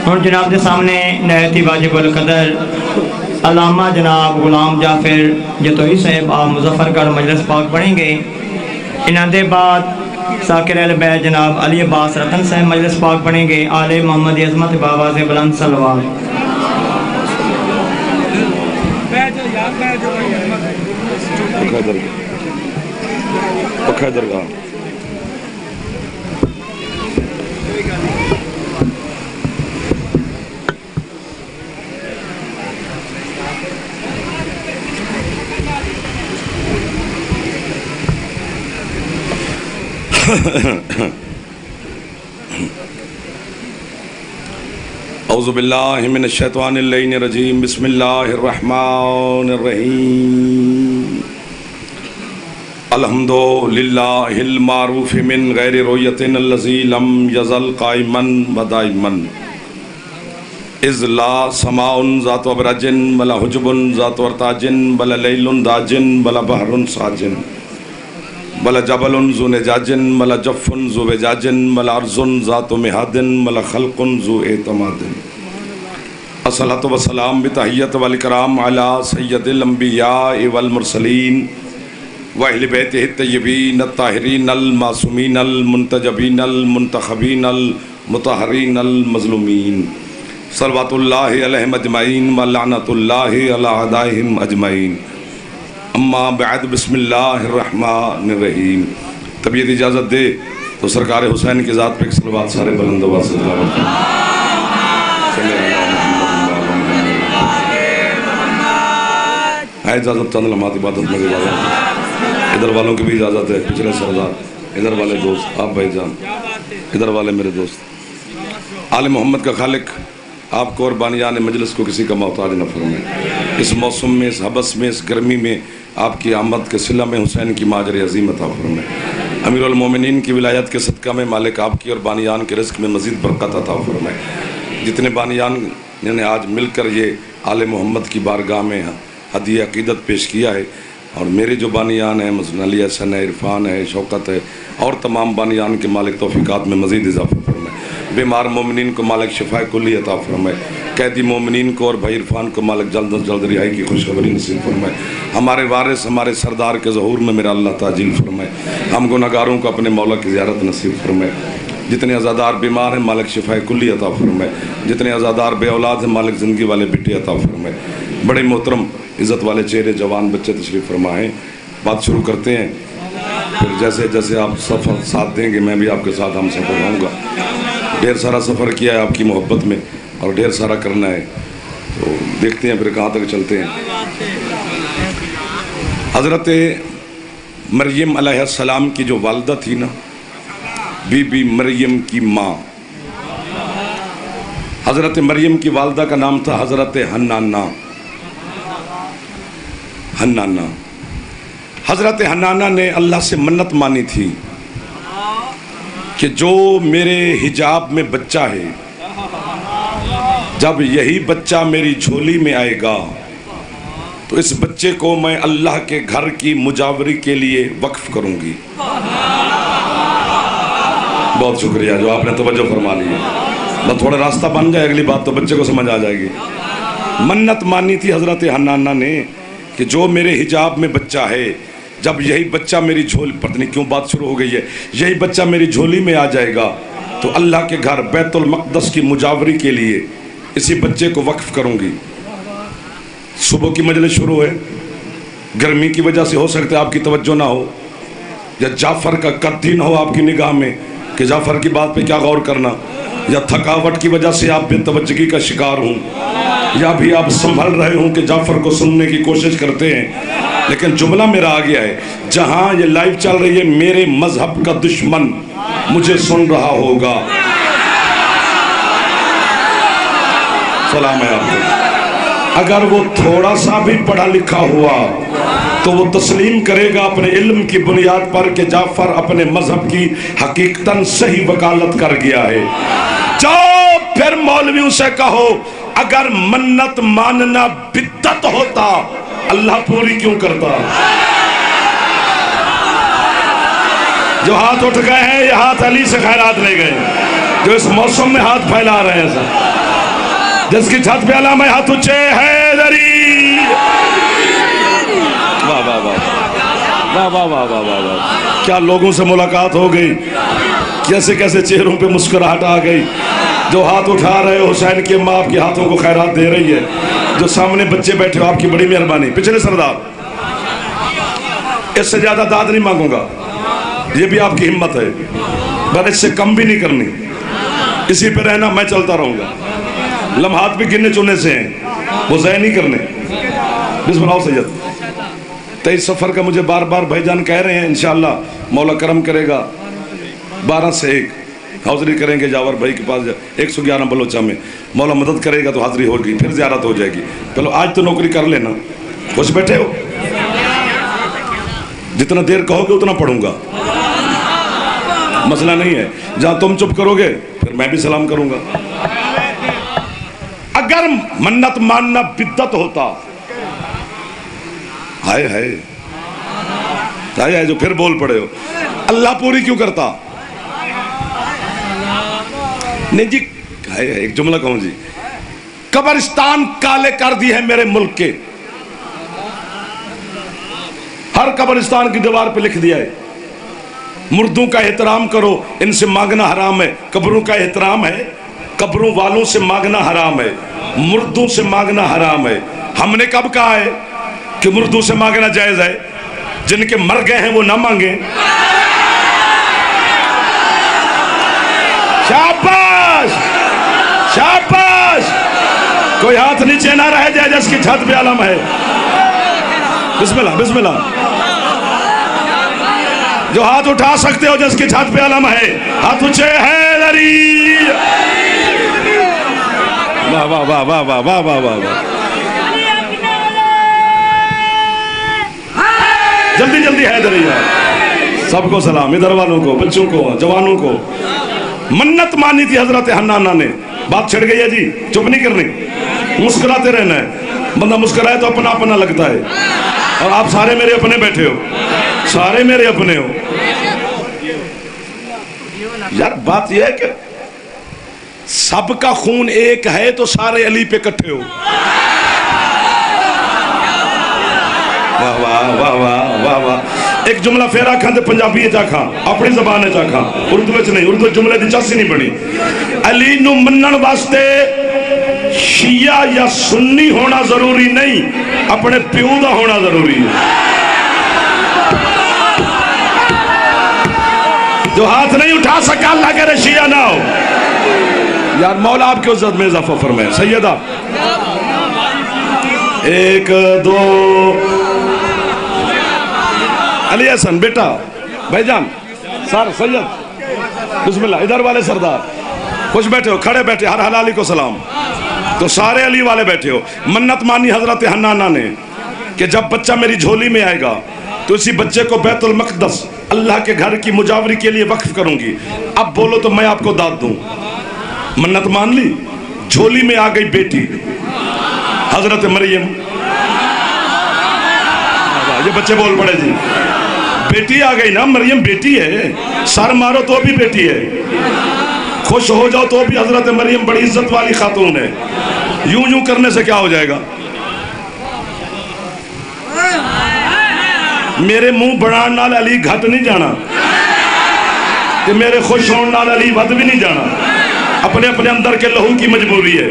और जनाब के सामने नहायत ही वाजिबुल कदर अल्लामा जनाब गुलाम जाफिर जतोई साहब आप मुजफ्फरगढ़ मजलिस पाक पढ़ेंगे। इन्हां दे बाद साकिर अहल बैत जनाब अली अब्बास रतन साहब मजलिस पाक पढ़ेंगे। आले मोहम्मद अज़मत बाबा से बुलंद सलवात। औज़ु बिल्लाहि मिनश शैतानिर रजीम बिस्मिल्लाहिर रहमानिर रहीम। अल्हम्दुलिल्लाहिल मारूफ़ मिन गैरि रुयतिन अल्लज़ी लम यज़ल क़ाइमन व दाइमन इज़ ला समाउन ज़ातु अबराजिन वला हुजुबुन ज़ातु अर्ताजिन वला लैलुन दाजिन वला बहरुन साजिन वला जबलुन ज़ु नजाजिन वला जफ़्फ़ुन ज़ु वजाजिन वला अर्ज़ुन ज़ातु मिहादिन वला खल्क़ुन ज़ु एतमादिन। अस्सलातु वस्सलाम बितहिय्यत वल इकराम अला सय्यदिल अंबिया वल मुरसलीन व अहले बैतिहि तय्यबीन अत्ताहिरीन अल मासूमीन अल मुंतजबीन अल मुंतखबीन अल मुतहहरीन अल मज़लूमीन सल्लवातुल्लाहि अलैहिम अजमईन व लानतुल्लाहि अला अदाइहिम अजमईन। अम्मा बाद बिस्मिल्लाहिर रहमानिर रहीम। तबीयत इजाज़त दे तो सरकार हुसैन की ज़ात पे सलवात सारे बुलंद आवाज़ से तिलावत है। इजाज़त चंद लम्हात इबादत में इजाज़त। इधर वालों की भी इजाज़त है। पिछले सरदार, इधर वाले दोस्त, आप भाईजान, इधर वाले मेरे दोस्त। आले मोहम्मद का खालिक आपको और बानियान मजलिस को किसी का मोहताज न फरमाए। इस मौसम में, इस हबस में, इस गर्मी में आपकी आमद के सिला में हुसैन की माजर अज़ीम अता फरमाए। अमीरुल मोमिनीन की विलायत के सदका में मालिक आपकी और बानियान के रिज़्क़ में मज़ीद बरकत अता फरमाए। जितने बानियान ने आज मिलकर ये आले मोहम्मद की बारगाह में हदीए अक़ीदत पेश किया है, और मेरे जो बानियान हैं मसलन अली हसन है, इरफान है, शौकत है, और तमाम बानियान के मालिक तौफ़ीक़ात में मज़ीद इजाफ़ा फरमाए। बीमार मोमिनीन को मालिक शिफ़ाए कुल्ली अता फरमाए। कैदी मोमिनीन को और भाई इरफान को मालिक जल्द अज जल्द रिहाई की खुशखबरी नसीब फरमाए। हमारे वारिस, हमारे सरदार के ज़हूर में मेरा अल्लाह ताजील फरमाए। हम गुनहगारों को अपने मौला की ज़ियारत नसीब फरमाए। जितने अज़ादार बीमार हैं मालिक शिफ़ाए कुल्ली अता फरमाए। जितने अज़ादार बे औलाद हैं मालिक ज़िंदगी वाले बेटे अता फरमाए। बड़े मोहतरम इज़्ज़त वाले चेहरे जवान बच्चे तशरीफ़ फरमाएँ। बात शुरू करते हैं, फिर जैसे जैसे आप सफ़र साथ देंगे मैं भी आपके साथ हम सफ़र रहूँगा। ढेर सारा सफ़र किया है आपकी मोहब्बत में और ढेर सारा करना है, तो देखते हैं फिर कहाँ तक चलते हैं। हज़रत मरियम अलैहिस्सलाम की जो वालिदा थी ना, बीबी मरियम की माँ, हज़रत मरियम की वालिदा का नाम था हज़रत हन्नाना। हन्नाना हज़रत हन्नाना ने अल्लाह से मन्नत मानी थी कि जो मेरे हिजाब में बच्चा है, जब यही बच्चा मेरी झोली में आएगा तो इस बच्चे को मैं अल्लाह के घर की मुजावरी के लिए वक्फ करूंगी। बहुत शुक्रिया जो आपने तवज्जो फरमा ली है। बस थोड़ा रास्ता बन जाए, अगली बात तो बच्चे को समझ आ जाएगी। मन्नत मानी थी हज़रत हन्नाना ने कि जो मेरे हिजाब में बच्चा है, जब यही बच्चा मेरी झोली, पता नहीं क्यों बात शुरू हो गई है, यही बच्चा मेरी झोली में आ जाएगा तो अल्लाह के घर बैतुल मक़दस की मुजावरी के लिए इसी बच्चे को वक्फ करूंगी। सुबह की मजलिस शुरू है, गर्मी की वजह से हो सकता है आपकी तवज्जो ना हो, या जाफ़र का कद ही ना हो आपकी निगाह में कि जाफ़र की बात पे क्या गौर करना, या थकावट की वजह से आप बेतवज्जगी का शिकार हूँ, या भी आप संभल रहे हों कि जाफ़र को सुनने की कोशिश करते हैं, लेकिन जुमला मेरा आ गया है। जहाँ ये लाइव चल रही है, मेरे मजहब का दुश्मन मुझे सुन रहा होगा। सलाम है आपको। अगर वो थोड़ा सा भी पढ़ा लिखा हुआ तो वो तस्लीम करेगा अपने इल्म की बुनियाद पर कि जाफ़र अपने मजहब की हकीकतन सही वकालत कर गया है। जाओ फिर मौलवियों से कहो, अगर मन्नत मानना बिद्दत होता अल्लाह पूरी क्यों करता। जो हाथ उठ गए हैं ये हाथ अली से खैरात ले गए। जो इस मौसम में हाथ फैला रहे हैं सर, जिसकी छत पे अलाम है हाथ ऊंचे हैदरी। वाह वाह वाह वाह वाह वाह वाह वाह वाह, क्या लोगों से मुलाकात हो गई, कैसे कैसे चेहरों पे मुस्कुराहट आ गई। जो हाथ उठा रहे हो हुसैन की अम्मा आपके हाथों को खैरात दे रही है, जो सामने बच्चे बैठे हो आपकी बड़ी मेहरबानी। पिछले सरदार, इससे ज्यादा दाद नहीं मांगूंगा, ये भी आपकी हिम्मत है, पर इससे कम भी नहीं करनी, इसी पे रहना, मैं चलता रहूंगा। लम्हात भी गिनने चुनने से हैं, वो ज़ाय नहीं करने। बिस्मिल्लाह सैयद। 23 सफ़र का मुझे बार बार भाईजान कह रहे हैं, इंशाअल्लाह मौला करम करेगा 12 से 1 हाज़री करेंगे जावर भाई के पास 111 बलोचा में, मौला मदद करेगा तो हाज़री होगी, फिर ज़ियारत हो जाएगी। चलो आज तो नौकरी कर लेना, खुश बैठे हो, जितना देर कहोगे उतना पढ़ूंगा, मसला नहीं है। जहां तुम चुप करोगे फिर मैं भी सलाम करूंगा। अगर मन्नत मानना बिद्दत होता, हाय हाय हाय हाय, जो फिर बोल पड़े हो, अल्लाह पूरी क्यों करता? नहीं जी, हाय हाय, एक जुमला कहूं जी, कब्रिस्तान काले कर दिए हैं मेरे मुल्क के, हर कब्रिस्तान की दीवार पे लिख दिया है, मुर्दों का एहतराम करो, इनसे मांगना हराम है। कब्रों का एहतराम है, कब्रों वालों से मांगना हराम है, मुर्दों से मांगना हराम है। हमने कब कहा है कि मुर्दों से मांगना जायज है? जिनके मर गए हैं वो ना मांगे। शाबाश शाबाश, कोई हाथ नीचे ना रह जाए जिसकी छत पे आलम है। बिस्मिल्लाह बिस्मिल्लाह, जो हाथ उठा सकते हो जिसकी छत पे आलम है, हाथ ऊंचे हैदरी। वाह वाह वाह वाह वाह वाह वाह वाह वाह, जल्दी जल्दी हैदरी। सबको सलाम, इधर वालों को, बच्चों को, जवानों को। मन्नत मानी थी हजरत हन्नाना ने, बात छिड़ गई है जी, चुप नहीं करनी, मुस्कुराते रहना है। बंदा मुस्कुराए तो अपना अपना लगता है, और आप सारे मेरे अपने बैठे हो, सारे मेरे अपने हो यार। बात यह है कि सबका खून एक है तो सारे अली पे इकट्ठे हो। वाह वाह वाह वाह वाह वाह। एक जुमला फिर आखा तो पंजाबी आखा, अपनी जबान आखा, उर्दू नहीं, उर्दू जुमले की चस ही नहीं बनी। अली नू मनन वास्ते शिया या सुन्नी होना जरूरी नहीं, अपने प्यो का होना जरूरी है। जो हाथ नहीं उठा सका अल्लाह करे शिया ना हो। यार मौला आपकी इज्जत में इजाफा फरमाए। सैयदा 1 2 अली हसन बेटा, भाईजान, सर सैयद, बिस्मिल्लाह। इधर वाले सरदार खुश बैठे हो, खड़े बैठे, हर हलाली को सलाम। तो सारे अली वाले बैठे हो। मन्नत मानी हजरत हन्नाना ने कि जब बच्चा मेरी झोली में आएगा तो इसी बच्चे को बैतुल मक़दस अल्लाह के घर की मुजावरी के लिए वक्फ करूंगी। अब बोलो तो मैं आपको दाद दूं। मन्नत मान ली, झोली में आ गई बेटी हजरत मरियम। ये बच्चे बोल पड़े जी, बेटी आ गई ना, मरियम बेटी है, सर मारो तो भी बेटी है, खुश हो जाओ तो भी हजरत मरियम बड़ी इज्जत वाली खातून है। यूं यूं करने से क्या हो जाएगा? मेरे मुंह बढ़ाने नाल अली घट नहीं जाना, कि मेरे खुश होने नाल अली वध भी नहीं जाना। अपने अपने अंदर के लहू की मजबूरी है।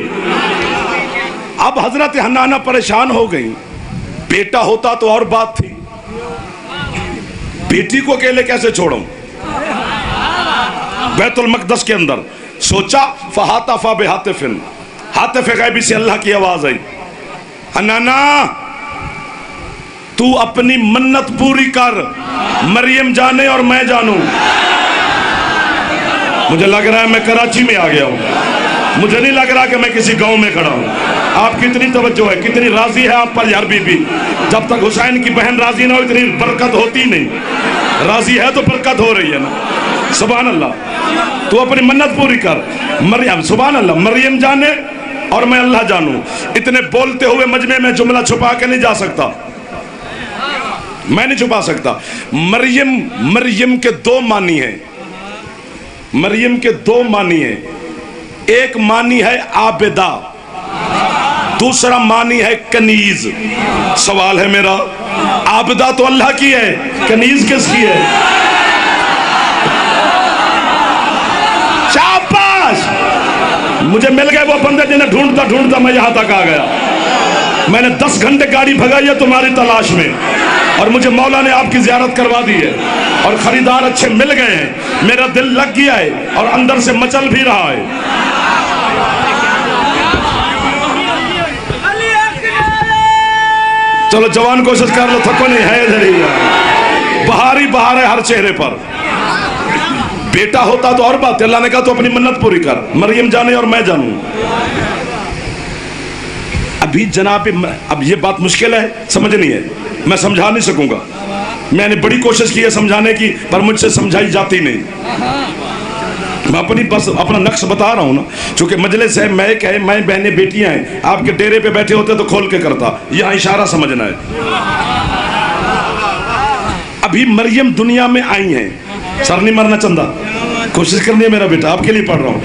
अब हजरत हन्नाना परेशान हो गई। बेटा होता तो और बात थी, बेटी को अकेले कैसे छोड़ूं? बैतुल मक़दस के अंदर सोचा, फहातफा बेहातिफिन, हातिफ गैबी से अल्लाह की आवाज आई, हन्नाना तू अपनी मन्नत पूरी कर, मरियम जाने और मैं जानूं। मुझे लग रहा है मैं कराची में आ गया हूं, मुझे नहीं लग रहा कि मैं किसी गांव में खड़ा हूं। आप कितनी तवज्जो है, कितनी राजी है आप पर यार बीबी। जब तक हुसैन की बहन राजी ना हो इतनी बरकत होती नहीं, राजी है तो बरकत हो रही है ना। सुभान अल्लाह, तू अपनी मन्नत पूरी कर, मरियम, सुभान अल्लाह, मरियम जाने और मैं अल्लाह जानूं। इतने बोलते हुए मजमे में जुमला छुपा के नहीं जा सकता, मैं नहीं छुपा सकता। मरियम, मरियम के 2 मानी हैं, मरियम के दो मानी है, एक मानी है आबिदा, दूसरा मानी है कनीज। सवाल है मेरा, आबिदा तो अल्लाह की है, कनीज किसकी है? शाबाश, मुझे मिल गए वो बंदे जिन्हें ढूंढता ढूंढता मैं यहां तक आ गया। मैंने 10 घंटे गाड़ी भगाई है तुम्हारी तलाश में, और मुझे मौला ने आपकी जियारत करवा दी है, और खरीदार अच्छे मिल गए हैं। मेरा दिल लग गया है और अंदर से मचल भी रहा है। चलो जवान कोशिश कर लो, थको नहीं है, इधर ही बहार ही बहार है हर चेहरे पर। बेटा होता तो और बात, अल्लाह ने कहा तो अपनी मन्नत पूरी कर, मरियम जाने और मैं जानूं। अभी जनाब, अब ये बात मुश्किल है, समझ नहीं है, मैं समझा नहीं सकूंगा। मैंने बड़ी कोशिश की है समझाने की, पर मुझसे समझाई जाती नहीं। मैं अपनी बस अपना नक्श बता रहा हूं ना, चूंकि मजलिस है, मैं बहनें बेटियां हैं। आपके डेरे पे बैठे होते तो खोल के करता, यहां इशारा समझना है। अभी मरियम दुनिया में आई हैं, सर नहीं मरना चंदा, कोशिश करनी है मेरा बेटा, आपके लिए पढ़ रहा हूं।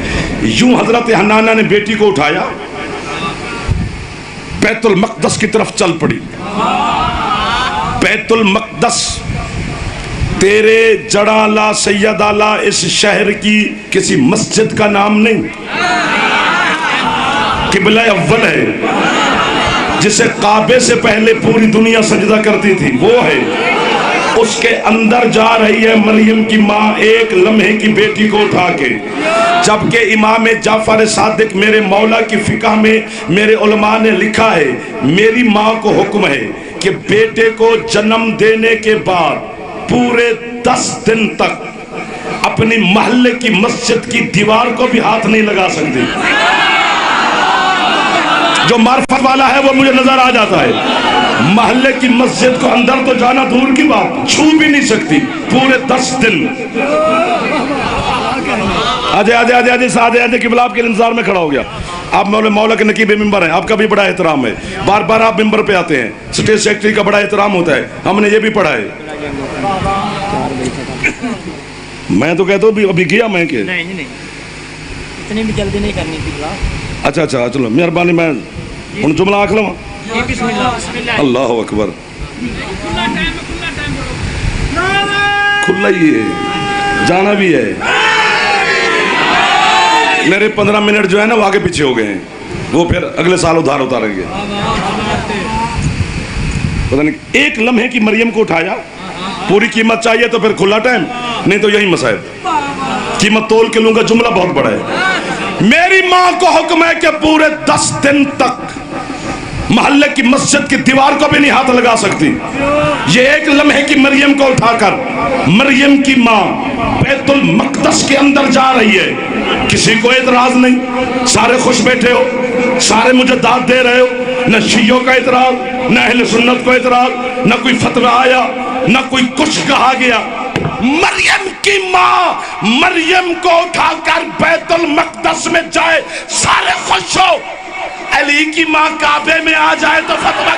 यूं हजरत हन्नाना ने बेटी को उठाया, बैतुल मक़दस की तरफ चल पड़ी। बैतुल मक़दस तेरे जड़ाला सैयदाला इस शहर की किसी मस्जिद का नाम नहीं, किबला अव्वल है, जिसे काबे से पहले पूरी दुनिया सजदा करती थी, वो है। उसके अंदर जा रही है मरियम की माँ एक लम्हे की बेटी को उठा के। जबकि इमाम जाफर सादिक मेरे मौला की फिक़ह में मेरे उलमा ने लिखा है, मेरी माँ को हुक्म है कि बेटे को जन्म देने के बाद पूरे 10 दिन तक अपनी मोहल्ले की मस्जिद की दीवार को भी हाथ नहीं लगा सकती। जो मार्फत वाला है वो मुझे नजर आ जाता है, मोहल्ले की मस्जिद को अंदर तो जाना दूर की बात, छू भी नहीं सकती पूरे 10 दिन। आजे आजे आजे आजे आजे आजे किबला आपके इंतजार में खड़ा हो गया। आप मौला के नकीब मेंबर हैं, आपका भी बड़ा एहतराम है, बार बार आप मेंबर पे आते हैं, स्टेट सेक्रेटरी का बड़ा एहतराम होता है, हमने ये भी पढ़ा है। मैं तो कहता हूँ अभी किया मैं के नहीं इतनी भी जल्दी नहीं करनी थी। अच्छा अच्छा चलो मेहरबानी, मैं हूँ जुमला आख लवा। अल्लाह अकबर, खुला ही है, जाना भी है। मेरे 15 मिनट जो है ना वो आगे पीछे हो गए हैं, वो फिर अगले साल उधार उतारेंगे। पता नहीं, एक लम्हे की मरियम को उठाया, पूरी कीमत चाहिए तो फिर खुला टाइम, नहीं तो यही मसाइब, कीमत तोल के लूंगा, जुमला बहुत बड़ा है। मेरी माँ को हुक्म है कि पूरे 10 दिन तक मोहल्ले की मस्जिद की दीवार को भी नहीं हाथ लगा सकती। ये एक लम्हे की मरियम को उठाकर मरियम की माँ बैतुल मक़दस के अंदर जा रही है, किसी को एतराज नहीं, सारे खुश बैठे हो, सारे मुझे दाद दे रहे हो, न शियों का एतराज, न अहले सुन्नत को एतराज, न कोई फतवा आया, न कोई कुछ कहा गया। मरियम की माँ मरियम को उठाकर बैतुल मक़दस में जाए, सारे खुश हो। अली की माँ काबे में आ जाए तो फतवा।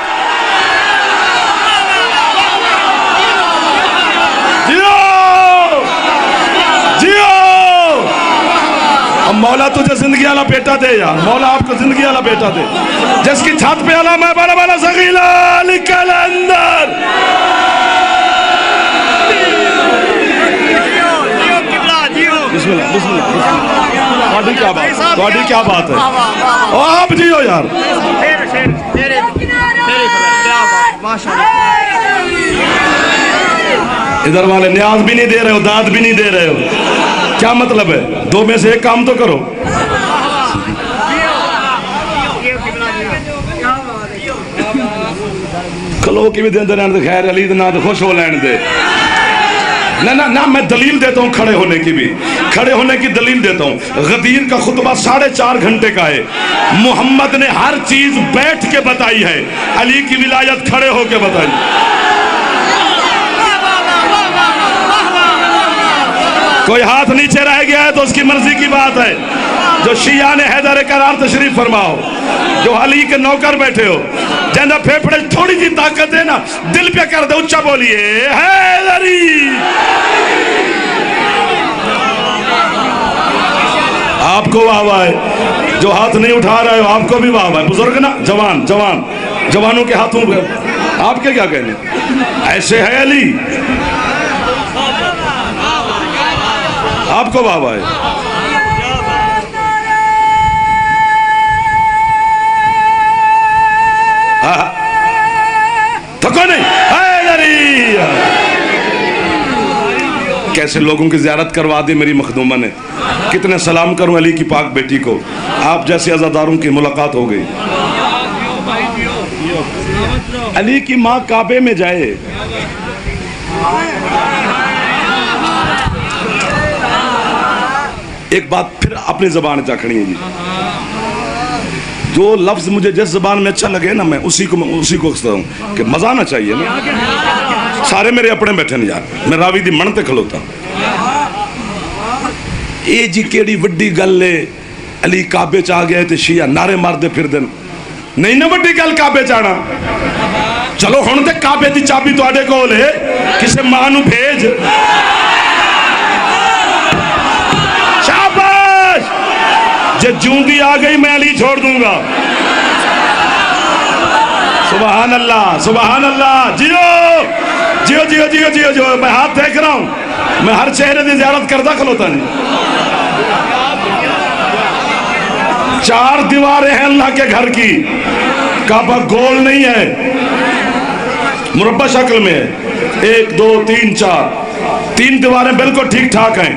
जियो जियो, अब मौला तुझे जिंदगी वाला बेटा दे यार, मौला आपको जिंदगी वाला बेटा दे, जिसकी छत पे आला मैं बड़ा बड़ा सगीला निकल अंदर। बिस्मिल्लाह बिस्मिल्लाह, ਤੁਹਾਡੀ क्या बात, ਤੁਹਾਡੀ क्या बात है, ओ आप जियो यार। इधर वाले न्याज भी नहीं दे रहे हो, दाद भी नहीं दे रहे हो, क्या मतलब है? दो में से एक काम तो करो। खलो की भी देंदे रहने दे, खैर अली ना तो खुश हो लेने दे। ना ना ना, मैं दलील देता हूँ खड़े होने की भी, खड़े होने की दलील देता हूँ। गदीर का खुतबा 4.5 घंटे का है, मोहम्मद ने हर चीज बैठ के बताई है, अली की विलायत खड़े होके बताई। कोई हाथ नीचे रह गया है तो उसकी मर्जी की बात है। जो शिया ने हैदर करार तशरीफ फरमाओ, जो अली के नौकर बैठे हो, जना फेफड़े थोड़ी सी ताकत है ना, दिल पे कर दे, उच्चा बोलिए हैदरी। आपको वाह वाह है। जो हाथ नहीं उठा रहे हो आपको भी वाह वाह है। बुजुर्ग ना, जवान जवान जवानों के हाथों पे आपके क्या कहने, ऐसे है अली, आपको वाह वाह है। थको नहीं, कैसे लोगों की ज़ियारत करवा दी मेरी मखदूमा ने। कितने सलाम करूं अली की पाक बेटी को, आप जैसे अज़ादारों की मुलाकात हो गई। अली की माँ काबे में जाए, एक बात फिर अपनी ज़बान चाखनी है जी। जो लफ्ज़ मुझे जिस ज़बान में अच्छा लगे ना, मैं उसी को कहता हूँ कि मज़ा आना चाहिए ना। सारे मेरे अपने बैठे नहीं यार, मैं रावी दी मन ते खलोता। ये जी केड़ी वड्डी गल है, अली काबे च आ गए तो शिया नारे मारते फिर दिन नहीं ना वड्डी गल काबे च आना। चलो हुण ते काबे दी चाबी तुहाडे कोल है, किसे मां नू भेज। शाबाश, जे जूंदी आ गई मैं अली छोड़ दूंगा। सुभान अल्लाह, सुभान अल्लाह। जियो जियो जियो जियो जियो जियो। मैं हाथ देख रहा हूं, मैं हर चेहरे की ज़ियारत करता खलोता नहीं। 4 दीवारें हैं अल्लाह के घर की, काबा गोल नहीं है, मुरब्बा शक्ल में है। 1 2 3 4, 3 दीवारें बिल्कुल ठीक ठाक हैं।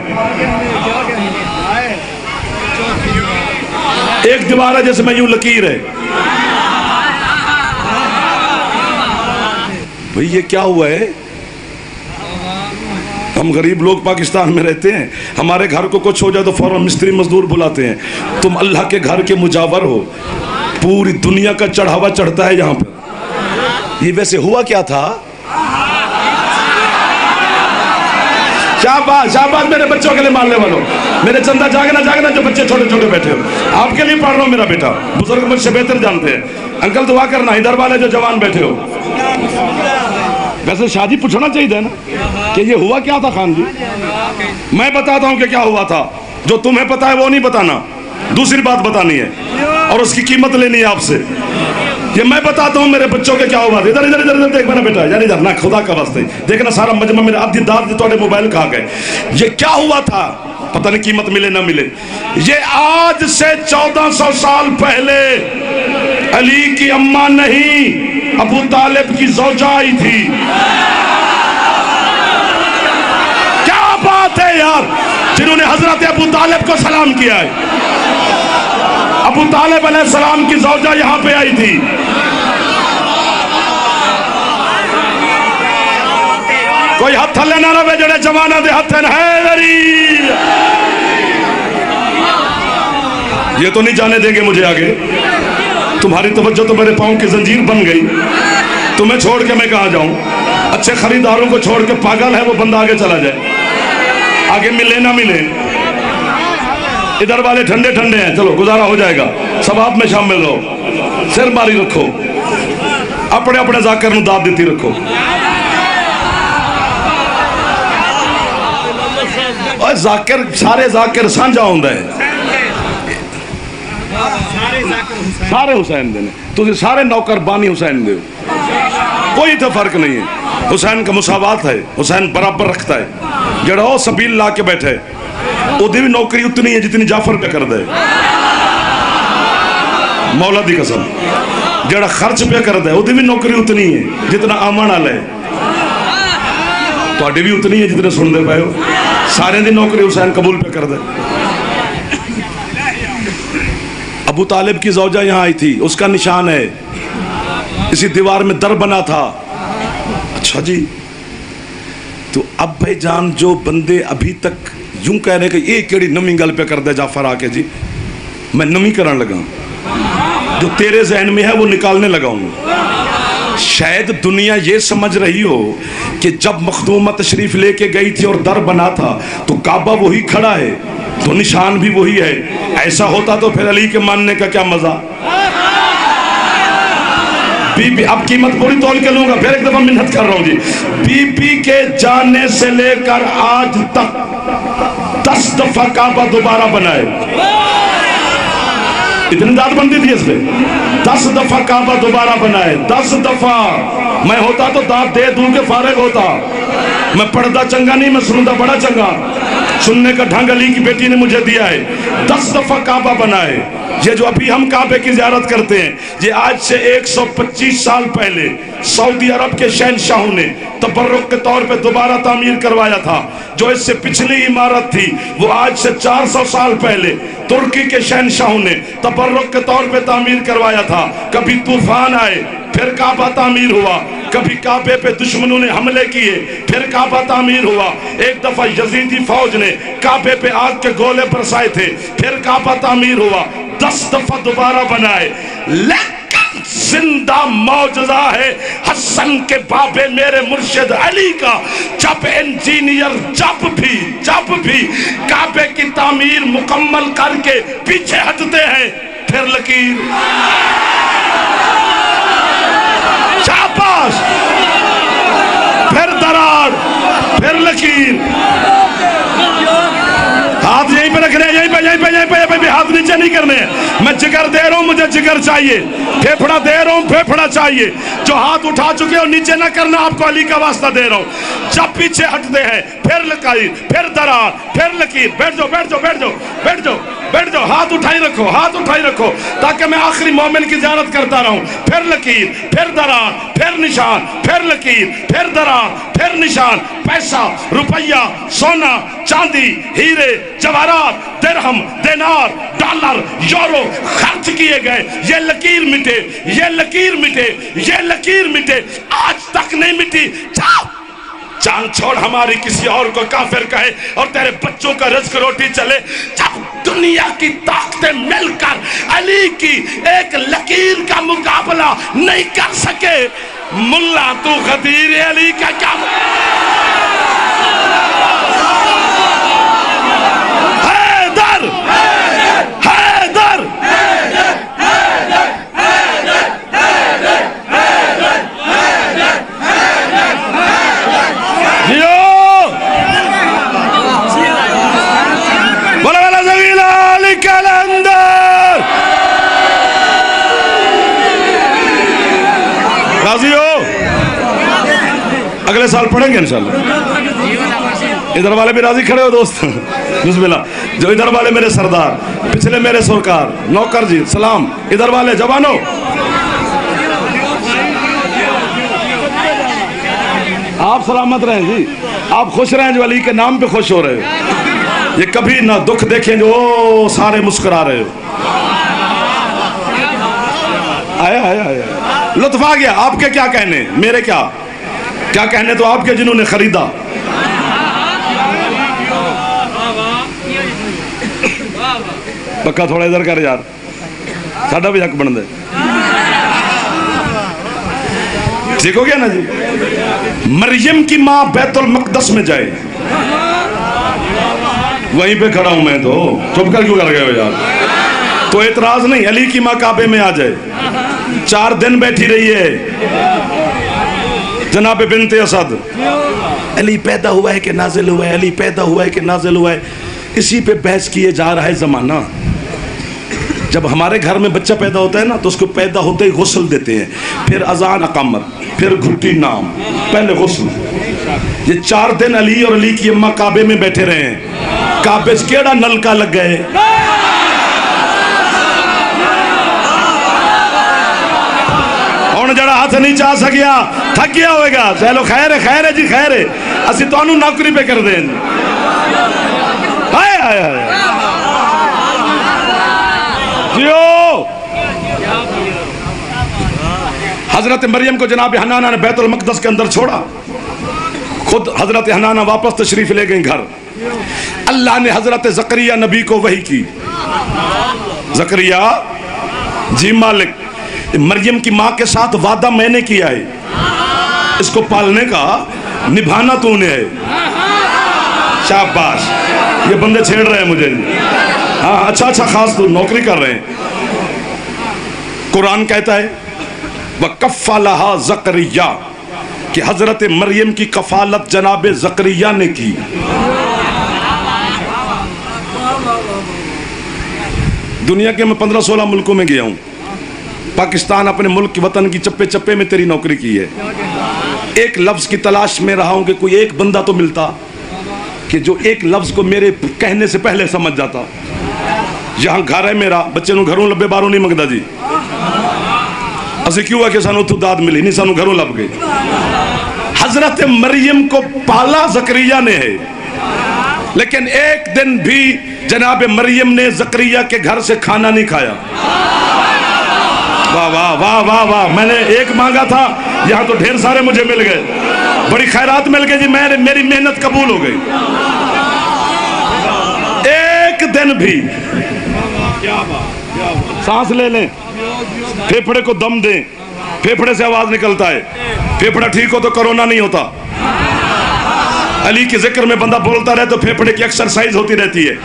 एक दीवार है जिसमें यूं लकीर है। भाई ये क्या हुआ है? हम गरीब लोग पाकिस्तान में रहते हैं, हमारे घर को कुछ हो जाए तो फौरन मिस्त्री मजदूर बुलाते हैं। तुम अल्लाह के घर के मुजावर हो, पूरी दुनिया का चढ़ावा चढ़ता है यहाँ पर। ये वैसे हुआ क्या था? शाबाश शाबाश मेरे बच्चों के लिए मानने वालों, मेरे चंदा जागना जागना जो बच्चे छोटे छोटे बैठे हो, आपके लिए पढ़ रहा हूँ। मेरा बेटा, बुजुर्ग मुझसे बेहतर जानते हैं। अंकल दुआ करना, इधर वाले जो जवान बैठे हो। वैसे शादी पूछना चाहिए ना कि ये हुआ क्या था खान जी। मैं बताता हूँ कि क्या हुआ था, जो तुम्हें पता है वो नहीं बताना, दूसरी बात बतानी है और उसकी कीमत लेनी है आपसे। ये मैं बताता हूँ मेरे बच्चों के क्या हुआ। इधर इधर इधर देख मेरा बेटा, यार इधर ना, खुदा का वास्ते देखना सारा मजमा मेरे आधी दाद थोड़े मोबाइल खा गए। ये क्या हुआ था पता नहीं, कीमत मिले ना मिले। ये आज से 1400 साल पहले अली की अम्मा नहीं, अबू तालिब की ज़ौजा आई थी। क्या बात है यार, जिन्होंने हजरत अबू तालिब को सलाम किया है। अबू तालिब अलैहिस्सलाम की ज़ौजा यहां पे आई थी। कोई हथ थले ना रहे, जड़े जमाना दे हथ है। ये तो नहीं जाने देंगे मुझे आगे। तुम्हारी तवज्जो तो मेरे पाँव की जंजीर बन गई। तुम्हें छोड़ के मैं कहाँ जाऊं? अच्छे खरीदारों को छोड़ के पागल है वो बंदा आगे चला जाए, आगे मिले ना मिले। इधर वाले ठंडे ठंडे हैं, चलो गुजारा हो जाएगा। सब आप में शामिल रहो, सिर मारी रखो, अपने अपने जाकर नूं दाद देती रखो। और जाकिर सारे जाकिर साझा होंदा है, सारे हुसैन दे ने। तुझे सारे नौकर बानी हुसैन दे, कोई तो फर्क नहीं है। हुसैन का मुसावात है, हुसैन बराबर रखता है। जड़ा वो सबील ला के बैठे, ओदी भी नौकरी उतनी है जितनी जाफर पे कर दे। मौला दी कसम, जड़ा खर्च पे कर दे ओदी भी नौकरी उतनी है जितना आमन वाला है। तुहाडी भी उतनी है जितने सुनते पे हो। सारे दी नौकरी हुसैन कबूल पे कर दे। अबू तालिब की ज़ौजा यहाँ आई थी, उसका निशान है, इसी दीवार में दर बना था। अच्छा जी, तो अब भाई जान जो बंदे अभी तक यूं कह रहे कि ये केड़ी नवी गल पे कर दे जाफर आके जी, मैं नवी करने लगा, जो तेरे जहन में है वो निकालने लगा हूं। शायद दुनिया ये समझ रही हो कि जब मखदूमा तशरीफ लेके गई थी और दर बना था तो काबा वही खड़ा है, तो निशान भी वही है। ऐसा होता तो फिर अली के मानने का क्या मजा। बीबी, अब कीमत पूरी तौल के लूंगा, फिर एक दफा मिन्नत कर रहा हूं जी। बीबी के जाने से लेकर आज तक 10 दफा काबा दोबारा बनाए। इतनी दांतबंदी थी इस पे। 10 दफा काबा दोबारा बनाए, 10 दफा। मैं होता तो दांत दे दूं के फारिग होता। मैं पढ़ता चंगा नहीं, मैं सुनता बड़ा चंगा। सुनने का ढंग अली की बेटी ने मुझे दिया है। 10 दफा काबा बनाए। ये जो अभी हम काबे की ज़ियारत करते हैं, ये आज से 125 साल पहले सऊदी अरब के शहनशाहों ने तबर्रुक के तौर पे दोबारा तामीर करवाया था। जो इससे पिछली इमारत थी वो आज से 400 साल पहले तुर्की के शहनशाहों ने तबर्रुक के तौर पे तामीर करवाया था। कभी तूफान आए फिर काबा तामीर हुआ, कभी काबे पे दुश्मनों ने हमले किए फिर काबा तामीर हुआ। एक दफा यजीदी फौज ने काबे पे आग के गोले बरसाए थे, फिर काबा तामीर हुआ। 10 दफा दोबारा बनाए। लेकिन जिंदा मौजूदा है हसन के बाबे मेरे मुर्शिद अली का। जब इंजीनियर जब भी काबे की तामीर मुकम्मल करके पीछे हटते हैं, फिर लकीर। शाबाश, फिर दरार, फिर लकीर। हाथ यहीं पे रख रहे हैं, यहीं पे हाथ नीचे नहीं करने हैं। मैं जिगर दे रहा हूं, मुझे जिगर चाहिए। फेफड़ा दे रहा हूं, फेफड़ा चाहिए। जो हाथ उठा चुके हो नीचे ना करना, आपको अली का वास्ता दे रहा हूं। जब पीछे हटते हैं फिर लकीर, फिर दरार, फिर लकीर। बैठ जाओ बैठ जाओ बैठ जाओ बैठ जाओ बैठ जाओ। हाथ उठाई रखो, हाथ उठाई रखो, ताकि मैं आखिरी मोमिन की ज़ियारत करता रहूं। फिर लकीर, फिर दरार, फिर निशान, फिर लकीर, फिर दरार, फिर निशान। पैसा, रुपया, सोना, चांदी, हीरे, जवाहरात, दिरहम, दिनार, डॉलर, यूरो खर्च किए गए। ये लकीर मिटे, ये लकीर मिटे, ये लकीर मिटे। आज तक नहीं मिटी। जाओ, जान छोड़ हमारी किसी और को काफिर कहे और तेरे बच्चों का रिज़्क रोटी चले। जब दुनिया की ताकतें मिलकर अली की एक लकीर का मुकाबला नहीं कर सके, मुल्ला तू गदीर अली का क्या? हैदर, हैदर, राजी हो? अगले साल पढ़ेंगे इंशाल्लाह। इधर वाले भी राजी खड़े हो दोस्त? बिस्मिल्लाह। जो इधर वाले मेरे सरदार, पिछले मेरे सरकार, नौकर जी सलाम। इधर वाले जवानों, आप सलामत रहें जी, आप खुश रहें। जो अली के नाम पे खुश हो रहे हो, ये कभी ना दुख देखें जो सारे मुस्कुरा रहे हो। आया आया आया, लुत्फ आ गया। आपके क्या कहने, मेरे क्या क्या कहने तो आपके जिन्होंने खरीदा। पक्का थोड़ा इधर कर यार, साडा भी हक बनता है। ठीक हो गया ना जी? मरियम की माँ बैतुल मकदस में जाए, वहीं पे खड़ा हूं मैं। तो चुप कर क्यों कर गए हो यार? तो एतराज नहीं, अली की माँ काबे में आ जाए। 4 दिन बैठी रही है जनाब बिनते असद। अली पैदा हुआ है कि नाजिल हुआ है, अली पैदा हुआ है कि नाजिल हुआ है, इसी पे बहस किए जा रहा है जमाना। जब हमारे घर में बच्चा पैदा होता है ना, तो उसको पैदा होते ही गुस्ल देते हैं, फिर अजान अकामत, फिर घुट्टी नाम, पहले गुस्ल। ये 4 दिन अली और अली की अम्मा काबे में बैठे रहे हैं। काबे से केड़ा नलका लग गए। जड़ा हाथ नहीं चा सकिया थक गया होगा। चलो खैर है जी, खैर है। असि तुहानू नौकरी पे कर दें। हाय हाय हाय जियो। हजरत मरियम को जनाब हनाना ने बैतुल मकदस के अंदर छोड़ा। खुद हजरत हनाना वापस तशरीफ ले गई घर। अल्लाह ने हजरत ज़करिया नबी को वही की। ज़करिया जी मालिक, मरियम की माँ के साथ वादा मैंने किया है, इसको पालने का, निभाना तूने है। शाबाश, ये बंदे छेड़ रहे हैं मुझे। हाँ अच्छा अच्छा, खास तो नौकरी कर रहे हैं। कुरान कहता है वकफ़लहा ज़करिया, कि हजरत मरियम की कफालत जनाब ज़करिया ने की। दुनिया के मैं 15-16 मुल्कों में गया हूँ। पाकिस्तान अपने मुल्क के वतन की चप्पे चप्पे में तेरी नौकरी की है। एक लफ्ज़ की तलाश में रहा हूँ कि कोई एक बंदा तो मिलता कि जो एक लफ्ज़ को मेरे कहने से पहले समझ जाता। यहाँ घर है मेरा, बच्चे नू घरों लब्बे बारों नहीं मंगता जी। असी क्यों है कि सानू तू दाद मिली नहीं, सानू घरों लब गई। हजरत मरियम को पाला जकरिया ने है, लेकिन एक दिन भी जनाब मरियम ने जकरिया के घर से खाना नहीं खाया। वाह वाह वाह वाह वाह। मैंने एक मांगा था, यहाँ तो ढेर सारे मुझे मिल गए, बड़ी खैरात मिल गई जी। मेरी मेहनत कबूल हो गई। एक दिन भी सांस ले लें, फेफड़े को दम दें, फेफड़े से आवाज निकलता है। फेफड़ा ठीक हो तो कोरोना नहीं होता। अली के जिक्र में बंदा बोलता रहे तो फेफड़े की एक्सरसाइज होती रहती है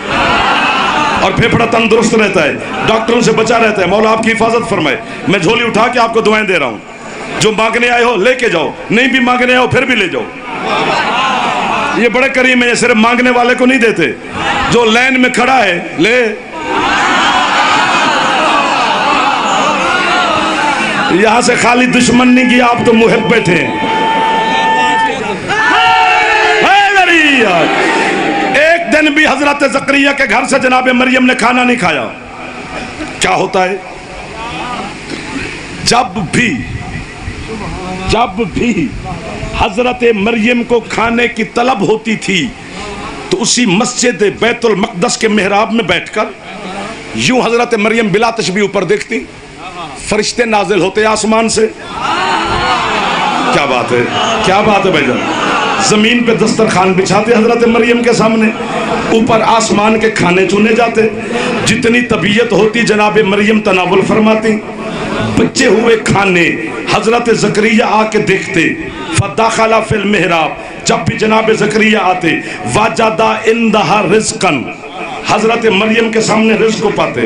और फेफड़ा तंदुरुस्त रहता है, डॉक्टरों से बचा रहता है। मौला आपकी हिफाजत फरमाए। मैं झोली उठा के आपको दुआएं दे रहा हूं। जो मांगने आए हो लेके जाओ, नहीं भी मांगने आए हो फिर भी ले जाओ। ये बड़े करीम है, सिर्फ मांगने वाले को नहीं देते, जो लाइन में खड़ा है ले। यहां से खाली दुश्मन नहीं किया, आप तो मुहिब बैठे हैं। एक दिन भी हजरत जकरिया के घर से जनाब मरियम ने खाना नहीं खाया। क्या होता है, जब भी हजरत मरियम को खाने की तलब होती थी तो उसी मस्जिद बैतुल मक़दस के मेहराब में बैठकर यूं हजरत मरियम बिला तशबीह ऊपर देखती, फरिश्ते नाजिल होते आसमान से। क्या बात है, क्या बात है भाईजान। जमीन पे दस्तरखान बिछाते हजरत मरियम के सामने, ऊपर आसमान के खाने चुने जाते। जितनी तबीयत होती जनाब मरियम तनावुल फरमाती। बचे हुए खाने हजरत जकरिया आके देखते। फदाखला फिल मेहराब, जब भी जनाब जकरिया आते वाजादा इंदहा रिज़्क़न, हजरत मरियम के सामने रिज़्क़ को पाते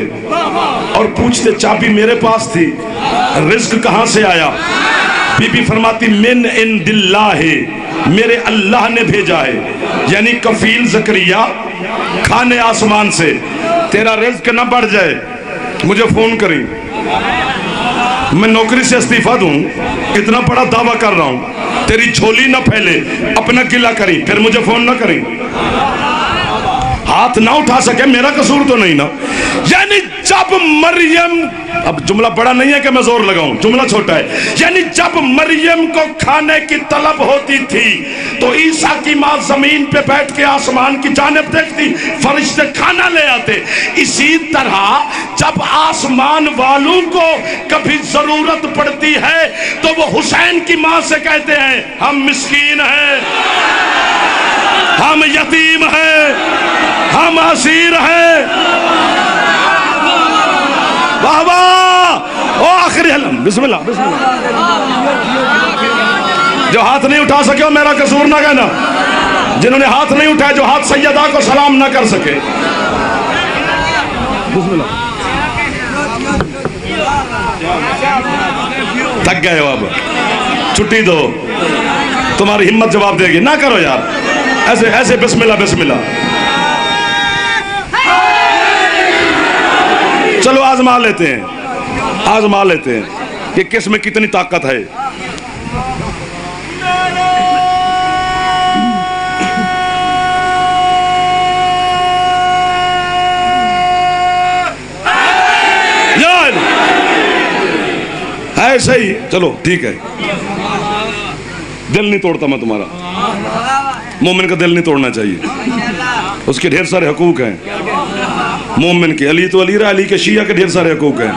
और पूछते चाबी मेरे पास थी, रिज़्क़ कहाँ से आया? बीबी फरमाती मिन इंदिल्लाहि, मेरे अल्लाह ने भेजा है। यानी कफील जकरिया, खाने आसमान से। तेरा रिज़्क़ न बढ़ जाए मुझे फोन करी, मैं नौकरी से इस्तीफा दूं, इतना बड़ा दावा कर रहा हूं। तेरी झोली न फैले, अपना गिला करी, फिर मुझे फोन न करी। हाथ ना उठा सके मेरा कसूर तो नहीं ना। यानी जब मरियम, अब जुमला बड़ा नहीं है कि मैं जोर लगाऊं, जुमला छोटा है। यानी जब मरियम को खाने की तलब होती थी तो ईसा की माँ जमीन पे बैठ के आसमान की जानिब देखती, फरिश्ते खाना ले आते। इसी तरह जब आसमान वालों को कभी जरूरत पड़ती है तो वो हुसैन की माँ से कहते हैं हम मिस्कीन हैं, हम यतीम हैं, हम असीर हैं। वाह वाह। ओ आखिरी हलम, बिस्मिल्लाह बिस्मिल्लाह। जो हाथ नहीं उठा सके मेरा कसूर ना कहना। जिन्होंने हाथ नहीं उठाया, जो हाथ सैयदा को सलाम ना कर सके, बिस्मिल्लाह। थक गए हो अब, छुट्टी दो, तुम्हारी हिम्मत जवाब देगी। ना करो यार ऐसे ऐसे, बिस्मिल्लाह बिस्मिल्लाह। चलो आजमा लेते हैं, आजमा लेते हैं कि किस में कितनी ताकत है। यार है सही, चलो ठीक है। दिल नहीं तोड़ता मैं तुम्हारा, मोमिन का दिल नहीं तोड़ना चाहिए। उसके ढेर सारे हकूक हैं मोमिन के। अली तो अली रहा, अली के शिया के ढेर सारे हकूक हैं।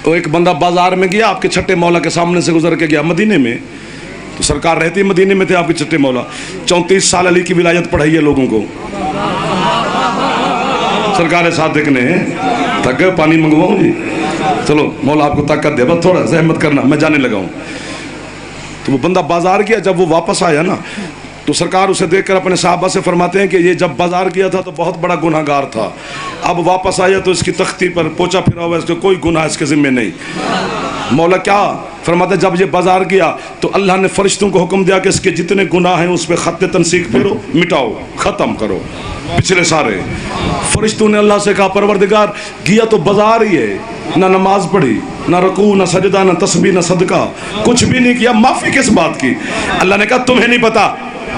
तो एक बंदा बाजार में गया, आपके छठे मौला के सामने से गुजर के गया मदीने में। तो सरकार रहती मदीने में थे आपके छठे मौला। 34 साल अली की विलायत पढ़ाई है लोगों को। सरकार सादिक ने थक गए, पानी मंगवाऊं जी? चलो मौला आपको ताकत दे, बस थोड़ा जहमत करना, मैं जाने लगा हूं। तो वो बंदा बाजार गया, जब वो वापस आया ना तो सरकार उसे देखकर अपने साहबा से फरमाते हैं कि ये जब बाजार गया था तो बहुत बड़ा गुनहगार था, अब वापस आया तो इसकी तख्ती पर पोछा फिरा हुआ, इसको कोई गुनाह इसके जिम्मे नहीं। मौला क्या? फरमाते जब ये बाजार गया तो अल्लाह ने फरिश्तों को हुक्म दिया कि इसके जितने गुनाह हैं उस पर खत तनसीख फेरो, मिटाओ, ख़त्म करो पिछले सारे। फरिश्तों ने अल्लाह से कहा परवरदिगार गया तो बाजार ही है, ना नमाज पढ़ी, ना रकू, ना सजदा, ना तस्बीह, ना सदका, कुछ भी नहीं किया, माफ़ी किस बात की? अल्लाह ने कहा तुम्हें नहीं पता,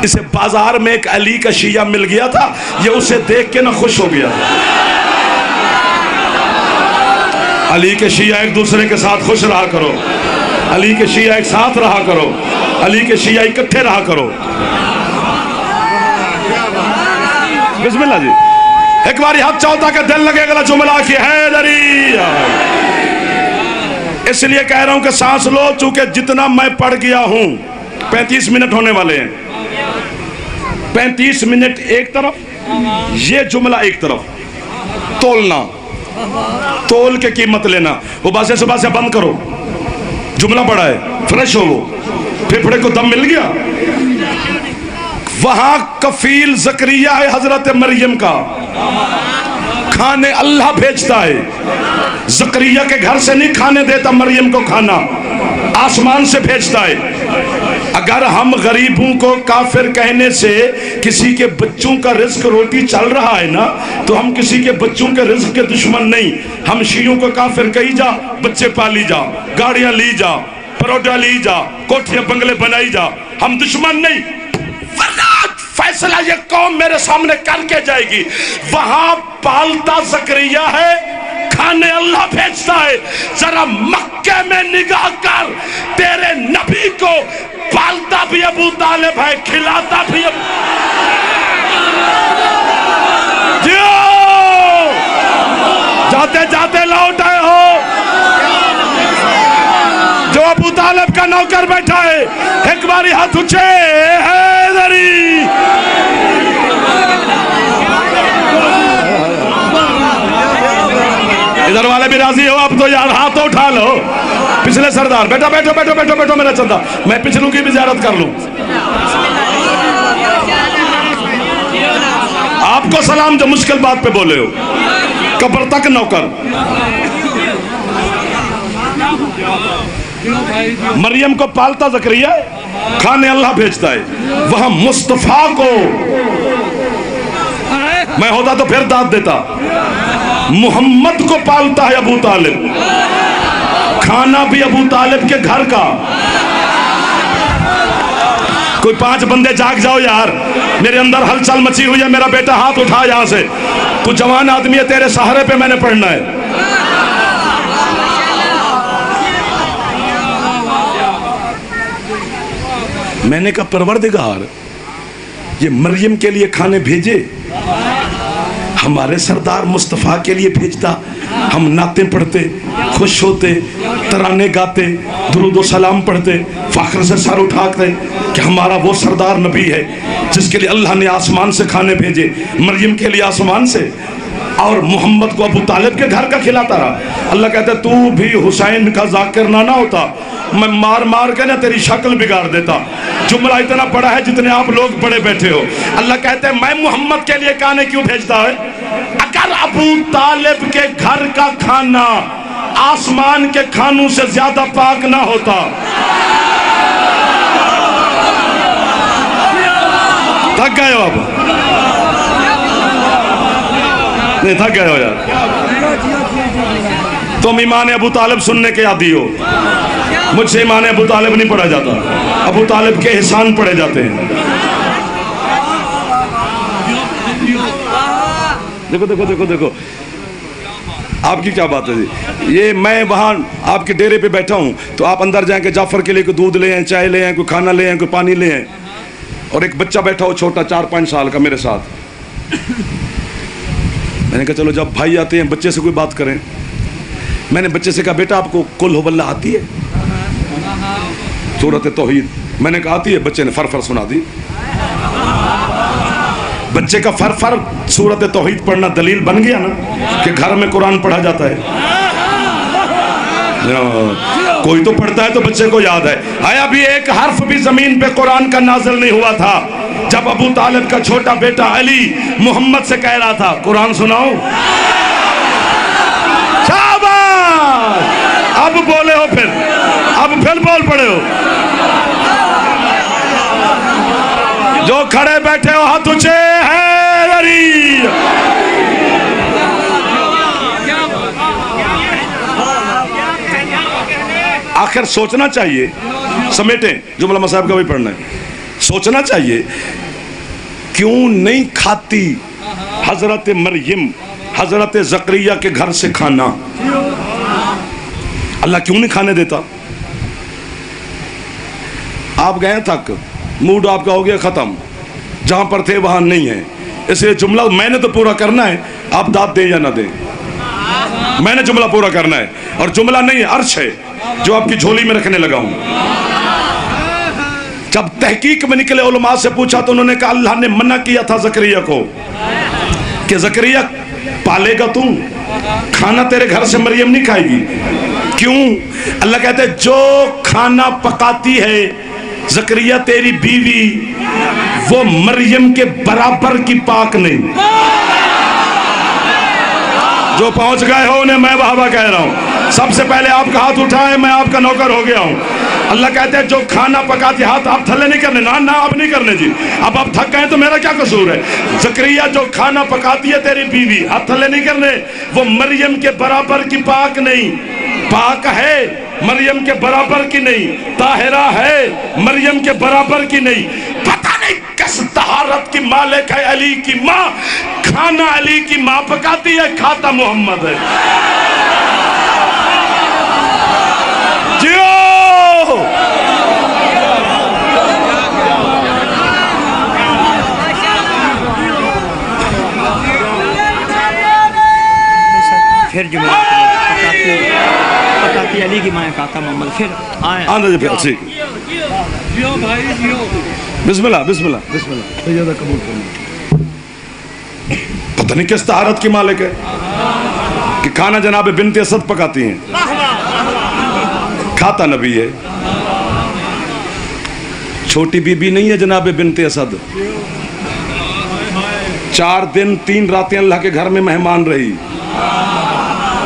इसे बाजार में एक अली का शिया मिल गया था, ये उसे देख के ना खुश हो गया। अली के शिया एक दूसरे के साथ खुश रहा करो, अली के शिया एक साथ रहा करो, अली के शिया इकट्ठे रहा करो। बिस्मिल्लाह जी, एक बार हाथ चौथा के दिल लगे अगला जुमला की हैदरी। इसलिए कह रहा हूं कि सांस लो, चूंकि जितना मैं पढ़ गया हूं 35 मिनट होने वाले हैं, 35 मिनट एक तरफ, ये जुमला एक तरफ, तोलना, तोल के कीमत लेना। वो बासे सुबह से बंद करो, जुमला पड़ा है, फ्रेश हो, वो फेफड़े को दम मिल गया। वहां कफील जकरिया है हजरत मरियम का, खाने अल्लाह भेजता है, जकरिया के घर से नहीं खाने देता मरियम को खाना, आसमान से भेजता है। अगर हम गरीबों को काफिर कहने से किसी के बच्चों का रिस्क रोटी चल रहा है ना, तो हम किसी के बच्चों के रिस्क के दुश्मन नहीं। हम शियों को काफिर कही जा, बच्चे पाली जा, गाड़ियां ली जा, परोटा ली जा, कोठियां बंगले बनाई जा, हम दुश्मन नहीं। फैसला ये कौम मेरे सामने करके जाएगी। वहां पालता जकरिया है, खाने अल्लाह भेजता है। जरा मक्के में निगाह कर, तेरे नबी को पालता भी अबू तालिब है, खिलाता भी जाते जाते लौट आए हो जो अबू तालिब का नौकर बैठा है, एक बारी हाथ ऊंचे हैदरी। इधर वाले भी राजी हो अब तो यार, हाथ तो उठा लो। पिछले सरदार बैठो बैठो बैठो बैठो बैठो मेरा चंदा, मैं पिछलों की भी ज़ियारत कर लूं। आपको सलाम जो मुश्किल बात पे बोले हो, कब्र तक नौकर। मरियम को पालता जकरिया, खाने अल्लाह भेजता है। वहां मुस्तफा को मैं होता तो फिर दाद देता। मोहम्मद को पालता है अबू तालिब, खाना भी अबू तालिब के घर का। कोई 5 बंदे जाग जाओ यार, मेरे अंदर हलचल मची हुई है। मेरा बेटा हाथ उठा यहां से, तू जवान आदमी है, तेरे सहारे पे मैंने पढ़ना है। मैंने कहा परवरदिगार ये मरियम के लिए खाने भेजे, हमारे सरदार मुस्तफ़ा के लिए भेजता, हम नाते पढ़ते, खुश होते, तराने गाते, दुरूद व सलाम पढ़ते, फ़ख्र से सर उठाते कि हमारा वो सरदार नबी है जिसके लिए अल्लाह ने आसमान से खाने भेजे। मरियम के लिए आसमान से, और मोहम्मद को अबू तालिब के घर का खिलाता रहा। अल्लाह कहता है तू भी हुसैन का जाकिर ना होता, मैं मार मार के ना तेरी शक्ल बिगाड़ देता। जुमला इतना बड़ा है जितने आप लोग बड़े बैठे हो। अल्लाह कहते हैं मैं मोहम्मद के लिए खाने क्यों भेजता है? अगर अबू तालिब के घर का खाना आसमान के खानों से ज्यादा पाक ना होता, थक गए हो अब? नहीं थक गए हो यार? तुम ईमान अबू तालिब सुनने के आदी हो। मुझसे ईमान अबू तालिब नहीं पढ़ा जाता, अबू तालिब के एहसान पढ़े जाते हैं। देखो देखो देखो देखो आपकी क्या बात है जी। ये मैं वहाँ आपके डेरे पे बैठा हूँ तो आप अंदर जाएं कि जाफर के लिए कोई दूध ले आए, चाय ले आए, कोई खाना ले आए, कोई पानी ले आए, और एक बच्चा बैठा हो छोटा 4-5 साल का मेरे साथ। मैंने कहा चलो जब भाई आते हैं बच्चे से कोई बात करें। मैंने बच्चे से कहा बेटा आपको कुल हुवल्लाह आती है? सूरत तौहीद। मैंने कहा आती है। बच्चे ने फर फर सुना दी। बच्चे का फर फर सूरत तौहीद पढ़ना दलील बन गया ना कि घर में कुरान पढ़ा जाता है। कोई तो पढ़ता है तो बच्चे को याद है। हाय अभी एक हर्फ भी जमीन पे कुरान का नाज़िल नहीं हुआ था जब अबू तालिब का छोटा बेटा अली मोहम्मद से कह रहा था कुरान सुनाओ। शाबाश, अब बोले हो फिर, अब फिर बोल पड़े हो। जो खड़े बैठे हो हाथ ऊंचे हैं अरी। आखिर सोचना चाहिए, समेटें, जुमला मसाहब का भी पढ़ना है। सोचना चाहिए क्यों नहीं खाती हजरत मरियम हजरत जकरिया के घर से खाना? अल्लाह क्यों नहीं खाने देता? आप गए तक, मूड आपका हो गया खत्म, जहां पर थे वहां नहीं है। इसलिए जुमला मैंने तो पूरा करना है, आप दाद दें या ना दें, मैंने जुमला पूरा करना है। और जुमला नहीं है, अर्श है जो आपकी झोली में रखने लगा हूं। जब तहकीक में निकले उलमा से पूछा तो उन्होंने कहा अल्लाह ने मना किया था जकरिया को कि जकरिया पालेगा तू, खाना तेरे घर से मरियम नहीं खाएगी। क्यों? अल्लाह कहते हैं जो खाना पकाती है जकरिया तेरी बीवी, वो मरियम के बराबर की पाक नहीं। जो पहुंच गए हो उन्हें मैं वाहवा कह रहा हूं। सबसे पहले आपका हाथ उठाए, मैं आपका नौकर हो गया हूं। अल्लाह कहते हैं जो खाना पकाती, हाथ आप थल्ले नहीं करने, ना आप नहीं करने जी। अब आप थक गए तो मेरा क्या कसूर है? जकरिया जो खाना पकाती है तेरी बीवी, हाथ थल्ले नहीं करने, वो मरियम के बराबर की पाक नहीं। पाक है, मरियम के बराबर की नहीं। ताहिरा है, मरियम के बराबर की नहीं। पता नहीं किस तहारत की मालिक है अली की माँ। खाना अली की माँ पकाती है, खाता मोहम्मद है। जियो फिर जुमला पकाती अली की माँ काका मोहम्मद। फिर आए आंदा फिर ठीक। बिस्मिल्लाह बिस्मिल्लाह बिस्मिल्लाह। ज़्यादा कबूल करना। पता नहीं किस तहारत की मालिक है कि खाना जनाब बिनते असद पकाती हैं, खाता नबी है। छोटी बीबी नहीं है जनाब बिनते असद। 4 दिन 3 रातें अल्लाह के घर में मेहमान रही।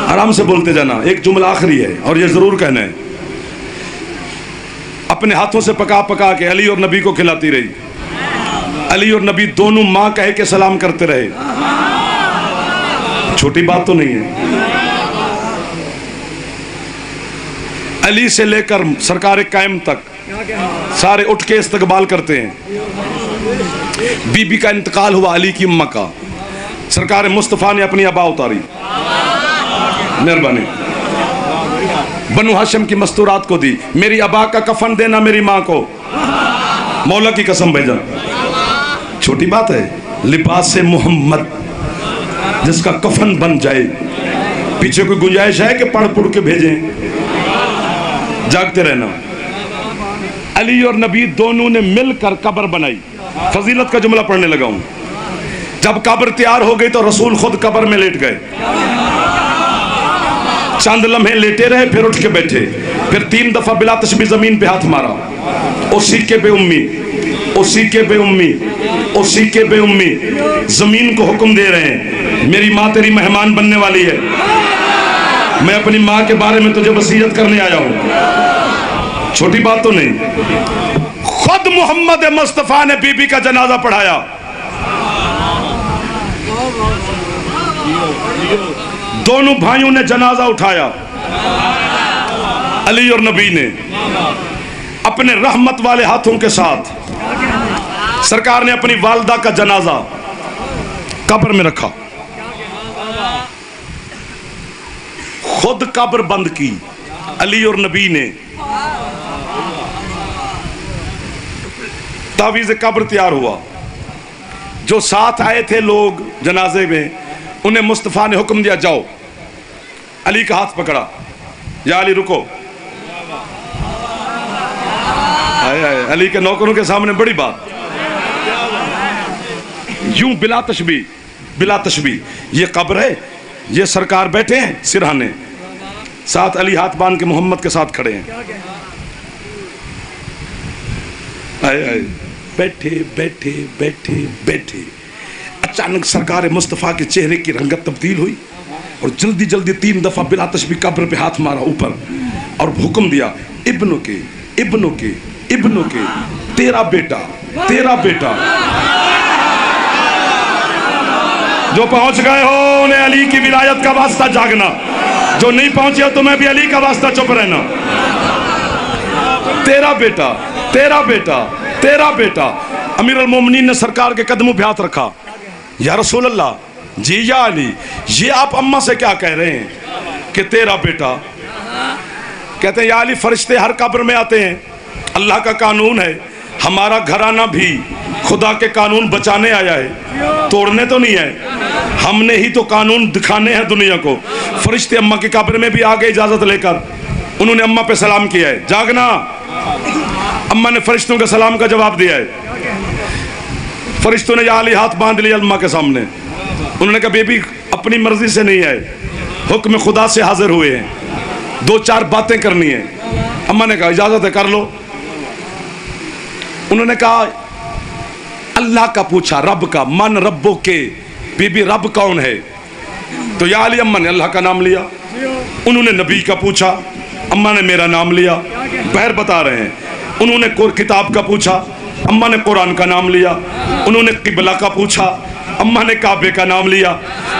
आराम से बोलते जाना, एक जुमला आखिरी है और ये जरूर कहना है। अपने हाथों से पका पका के अली और नबी को खिलाती रही। अली और नबी दोनों माँ कह के सलाम करते रहे। छोटी बात तो नहीं है। अली से लेकर सरकार कायम तक सारे उठ के इस्तकबाल करते हैं। बीबी का इंतकाल हुआ अली की अम्मा का, सरकार मुस्तफ़ा ने अपनी अबा उतारी। मेहरबानी बनु हाशिम की मस्तूरात को दी। मेरी अबा का कफन देना मेरी माँ को, मौला की कसम भेजा। छोटी बात है? लिबास से मोहम्मद जिसका कफन बन जाए, पीछे कोई गुंजाइश है कि पढ़ पुढ़ के भेजें? जागते रहना। अली और नबी दोनों ने मिलकर कब्र बनाई। फजीलत का जुमला पढ़ने लगा हूं। जब कब्र तैयार हो गई तो रसूल खुद कब्र में लेट गए। चंद लम्हे लेटे रहे, फिर उठ के बैठे, फिर 3 दफा बिला तशबी जमीन पे हाथ मारा। उसी के बेउम्मी, उसी के बेउम्मी, उसी के बेउम्मी। जमीन को हुक्म दे रहे हैं मेरी माँ तेरी मेहमान बनने वाली है, मैं अपनी माँ के बारे में तुझे वसीयत करने आया हूं। छोटी बात तो नहीं। खुद मोहम्मद मुस्तफा ने बीबी का जनाजा पढ़ाया। दोनों भाइयों ने जनाजा उठाया। अली और नबी ने अपने रहमत वाले हाथों के साथ सरकार ने अपनी वालदा का जनाजा कब्र में रखा। खुद कब्र बंद की अली और नबी ने। तावीज़ कब्र तैयार हुआ। जो साथ आए थे लोग जनाजे में, उन्हें मुस्तफ़ा ने हुक्म दिया जाओ। अली का हाथ पकड़ा, या अली रुको। आए आए अली के नौकरों के सामने बड़ी बात। यूं बिला तशबी ये कब्र है, ये सरकार बैठे हैं सिरहाने, साथ अली हाथ बांध के मोहम्मद के साथ खड़े हैं। आए आए बैठे बैठे बैठे बैठे अचानक सरकार मुस्तफ़ा के चेहरे की रंगत तब्दील हुई और जल्दी जल्दी 3 दफा बिला तशबी कब्र पे हाथ मारा ऊपर और हुक्म दिया इब्नों के इब्नों के इब्नों के, तेरा बेटा तेरा बेटा। जो पहुंच गए हो उन्हें अली की विलायत का वास्ता जागना, जो नहीं पहुंचे हो तुम्हें भी अली का वास्ता चुप रहना। तेरा बेटा तेरा बेटा तेरा बेटा। अमीर अल मोमिनीन ने सरकार के कदमों पे हाथ रखा, या रसूल अल्लाह, जी या अली, ये आप अम्मा से क्या कह रहे हैं कि तेरा बेटा? कहते हैं या अली, फरिश्ते हर कब्र में आते हैं, अल्लाह का कानून है, हमारा घराना भी खुदा के कानून बचाने आया है, तोड़ने तो नहीं है। हमने ही तो कानून दिखाने हैं दुनिया को। फरिश्ते अम्मा की कब्र में भी आ गए इजाजत लेकर, उन्होंने अम्मा पे सलाम किया है, जागना। अम्मा ने फरिश्तों के सलाम का जवाब दिया है। फरिश्तों ने या अली हाथ बांध लिया अम्मा के सामने, उन्होंने कहा बेबी अपनी मर्जी से नहीं आए, हुक्म खुदा से हाजिर हुए हैं, दो चार बातें करनी है। अम्मा ने कहा इजाजत है, कर लो। उन्होंने कहा अल्लाह का पूछा, रब का, मन रब्बो के, बीबी रब कौन है? तो या अली अम्मा ने अल्लाह का नाम लिया। उन्होंने नबी का पूछा, अम्मा ने मेरा नाम लिया, बहर बता रहे हैं। उन्होंने किताब का पूछा, अम्मा ने कुरान का नाम लिया। उन्होंने किबला का पूछा, अम्मा ने काबे का नाम लिया।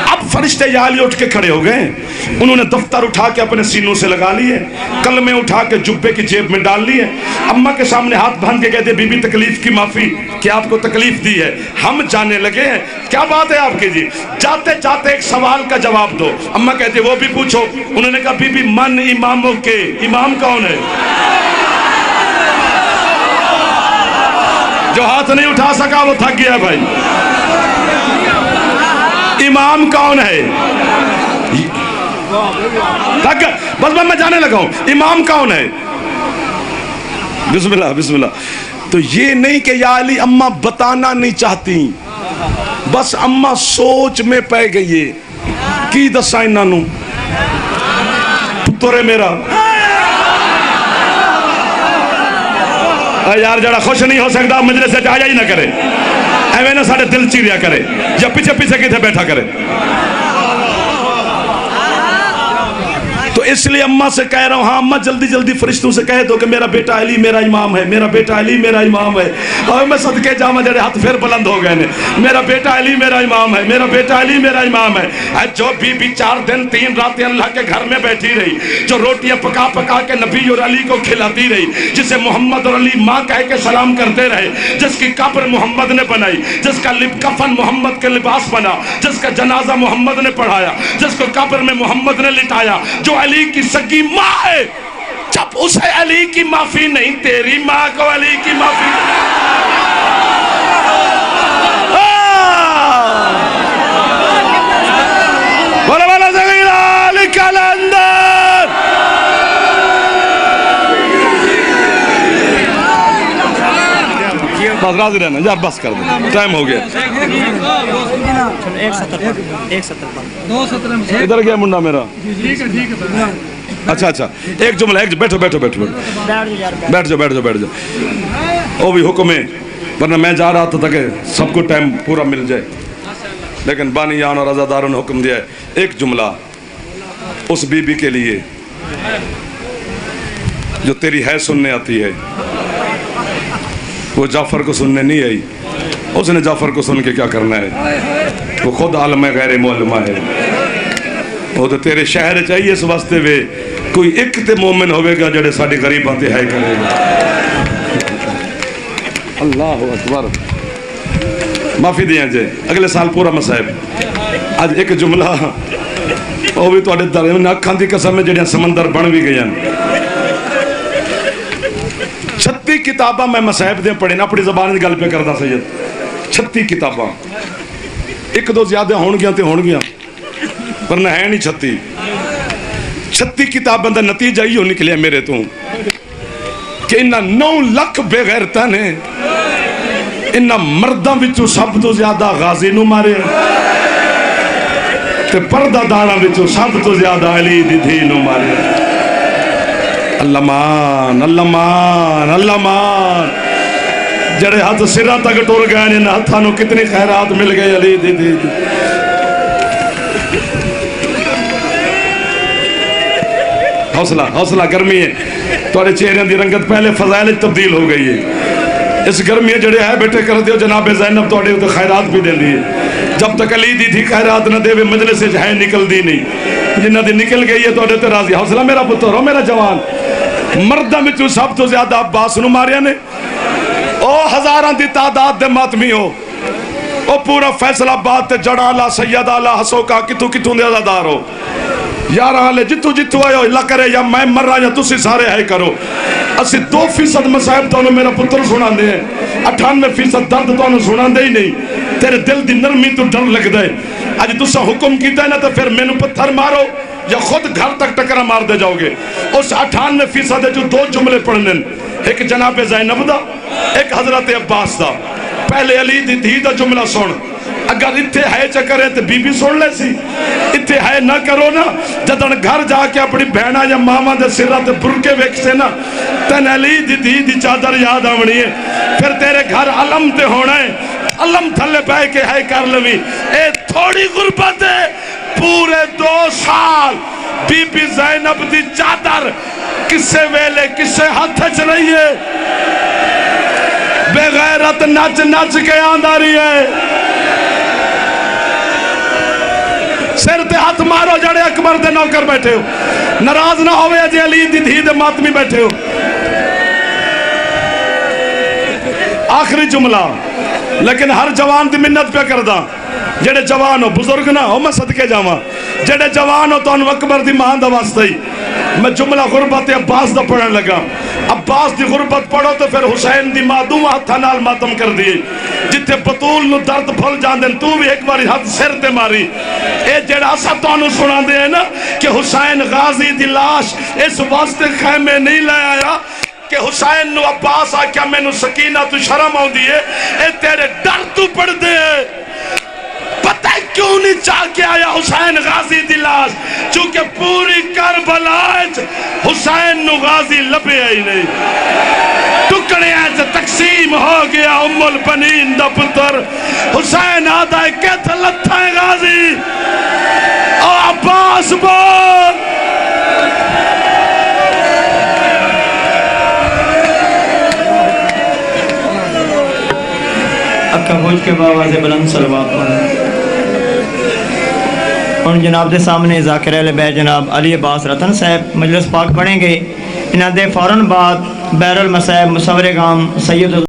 अब फरिश्ते या अली उठ के खड़े हो गए, उन्होंने दफ्तर उठा के अपने सीनों से लगा लिए, कलमे उठा के जुब्बे की जेब में डाल लिए, अम्मा के सामने हाथ बांध के कहते बीबी तकलीफ की माफी, क्या आपको तकलीफ दी है, हम जाने लगे हैं, क्या बात है आपकी जी, जाते जाते एक सवाल का जवाब दो। अम्मा कहते वो भी पूछो। उन्होंने कहा बीबी मन इमामों के, इमाम कौन है? जो हाथ नहीं उठा सका वो थक गया भाई। इमाम कौन है? थक, बस मैं जाने लगा हूं, इमाम कौन है? बिस्मिल्लाह बिस्मिल्लाह। तो ये नहीं कि या अली अम्मा बताना नहीं चाहती, बस अम्मा सोच में पै गई की दसा इन्हों पुत्तर है मेरा। यार जरा खुश नहीं हो सकता मजलिस से आया ही ना करे, एवं ना साढ़े दिल चीरिया करे, या पीछे पीछे किथे बैठा करे। तो इसलिए अम्मा से कह रहा हूँ, हाँ अम्मा जल्दी जल्दी फरिश्तों से कह दो कि मेरा बेटा अली मेरा इमाम है, मेरा बेटा अली मेरा इमाम है। और मैं सदके जामा जड़े हाथ फिर बुलंद हो गए ने, मेरा बेटा अली मेरा इमाम है, मेरा बेटा अली मेरा इमाम है। जो बीबी 4 दिन 3 रातें अल्लाह के घर में बैठी रही, जो रोटियां पका पका के नबी और अली को खिलाती रही, जिसे मोहम्मद और अली माँ कह के सलाम करते रहे, जिसकी कब्र मोहम्मद ने बनाई, जिसका कफन मोहम्मद के लिबास बना, जिसका जनाजा मोहम्मद ने पढ़ाया, जिसको कब्र में मोहम्मद ने लिटाया, जो अली की सगी माँ है, जब उसे अली की माफी नहीं, तेरी माँ को अली की माफी। बोला बोला जगीरा कलंदर। बस राजी रहना यार, बस कर दो, टाइम हो गया। 1:17 इधर गया मुंडा मेरा। अच्छा अच्छा, एक जुमला, एक बैठो बैठो बैठो बैठ जाओ बैठ जाओ बैठ जाओ। वो भी हुक्म है, वरना मैं जा रहा था ताकि सबको टाइम पूरा मिल जाए, लेकिन बानियान और आज़ादारों ने हुक्म दिया है। एक जुमला उस बीबी के लिए जो तेरी है सुनने आती है, वो जाफर को सुनने नहीं आई, उसने जाफर को सुन के क्या करना है, वो खुद आलम गैर मौलमा है, वो तो तेरे शहर चाहिए इस वास्ते वे कोई एक ते मोमिन होवेगा जड़े साड़ी गरीबां ते है करेगा। अल्लाह अकबर। माफी दिया जे अगले साल पूरा मसाहिब। आज एक जुमला वो भी तुहाडे दर में अखां दी कसम है जड़ियां समंदर बन भी गई। 36 किताबां मैं मसाहिब दे पढ़े ना, अपनी जबान की गल पे करदा सैयद। 36 किताबां, एक दो ज्यादा होणगियां ते होणगियां, पर ना है नहीं 36। 36 किताबां दा नतीजा इहो निकलिया मेरे तो कि इन्हां 9 लाख बेगैरतां ने इन्हां मर्दां विचों सब तो ज्यादा गाजी नूं मारे, ते पर्दादारां विचों सब तो ज्यादा अली दी धी नूं मारे। अल्लाह मान अल्लाह मान अल्लाह मान। जड़े हाथ सिरा तक टुर गए इन हाथों नूं कितनी खैरात मिल गई अली दी धी। हौसला हौसला, गर्मी है। थोड़े चेहरे की रंगत पहले फजाइल तब्दील हो गई है। इस गर्मी जड़े है बैठे कर दो जनाब ज़ैनब थोड़े तो खैरात भी देंदी है। जब तक अली दी थी खैरात न देवे मजलिस है निकलती नहीं, जिन्हों की निकल गई है थोड़े तो राजी। हौसला मेरा पुत्र हो मेरा जवान। मर्दों में सब तो ज्यादा अब्बास नूं मारिया ने, ओ हजारां की तादाद दे मातमी हो, ओ पूरा फैसलाबाद ते जड़ाला सैयद आला हसोका कितों कितों दे अदादार हो। यार हाले जितों जितों आयो अल्लाह करे या मैं मर या तुसी सारे है करो। असी 2% मसाइब तुहानू मेरा पुत्र सुनाते हैं, 98% दर्द तुहानू सुनाते ही नहीं। तेरे दिल की नरमी तो डर लगता है। अज तुसा हुक्म किया ना तो फिर मैनू पत्थर मारो या खुद घर तक टकरा मार दे जाओगे। उस 98% जो 2 जुमले पढ़ने, एक जनाब ज़ैनब दा, एक हजरत अब्बास दा। पहले अली दी धी दा जुमला सुन, अगर इत्थे है चक्कर है तो बीबी सुन ले सी, इत्थे है ना करो ना। जदन घर जाके अपनी भैणा या मामा के सिरा ते बुरके वेखसे ना, तेन अली दी धी दी चादर याद आवनी है। फिर तेरे घर अलम ते होना है, अलम थले बह के है कर लवी। ए थोड़ी गुरबत है, पूरे 2 साल बीबी ज़ैनब दी चादर किसे वेले किसे हाथ च रही है। बेगैरत नच नच के आंदा रही है। सिर ते हाथ मारो जड़े अकबर दे नौकर बैठे हो, नाराज ना होवे जे अली दी धी दे मातमी बैठे हो। आखिरी जुमला, लेकिन हर जवान की मिन्नत पे करदा। जेड़े जवान हो बुजुर्ग ना हो, मैं सदके जावा, जेड़े जवान हो तो अकबर दी मां दा वास्ता ही मैं जुमला गुरबत अब्बास दा पढ़न लगा। अब्बास दी गुरबत पढ़ो तो फिर हुसैन दी मां दूं हत्थां नाल मातम कर दिए। जिथे बतूल नूं दर्द भुल जांदे तू भी एक बार हाथ सिर ते मारी। ए जेड़ा असा तुहानू सुनांदे हैं ना कि हुसैन गाजी दी लाश इस वास्ते खैमे नहीं ले आया कि हुसैन नूं अब्बास आख्या मैनू सकीना तू शर्म आउंदी है, ए तेरे डर तू पड़दे है। पता है क्यों नहीं चाह के आया हुसैन गाजी दी लाश? चूंकि पूरी करबला हुसैन नु गाजी लभे ही नहीं। टुकड़े तकसीम हो गया उम्मुल बनीन दा पुत्र हुसैन आदा कैथ लथा है गाजी। ओ अब्बास बोल अक्का खोज के बावाज़ बुलंद सलवात पढ़ें। उन जनाब के सामने ज़ाकिर अहले बैत जनाब अली अब्बास रतन साहब मजलिस पाक पढ़ेंगे। इन्होंने फ़ौरन बाद बैरुल मसाइब मुसव्वरे गाम सैयद